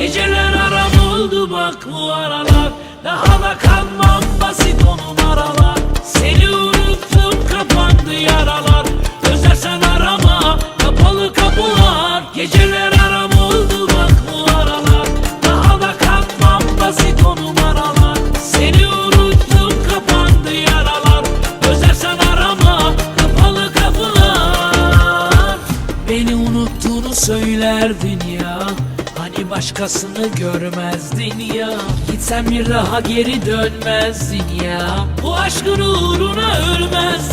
Geceler aram oldu bak bu aralar, daha da kanmam basit o numaralar. Seni unuttum kapandı yaralar, özlersen arama kapalı kapılar. Geceler aram oldu bak bu aralar, daha da kanmam basit o numaralar. Seni unuttum kapandı yaralar, özlersen arama kapalı kapılar. Beni unuttuğunu söylerdin ya, hani başkasını görmezdin ya. Gitsen bir daha geri dönmezdin ya, bu aşkın uğruna ölmezdin.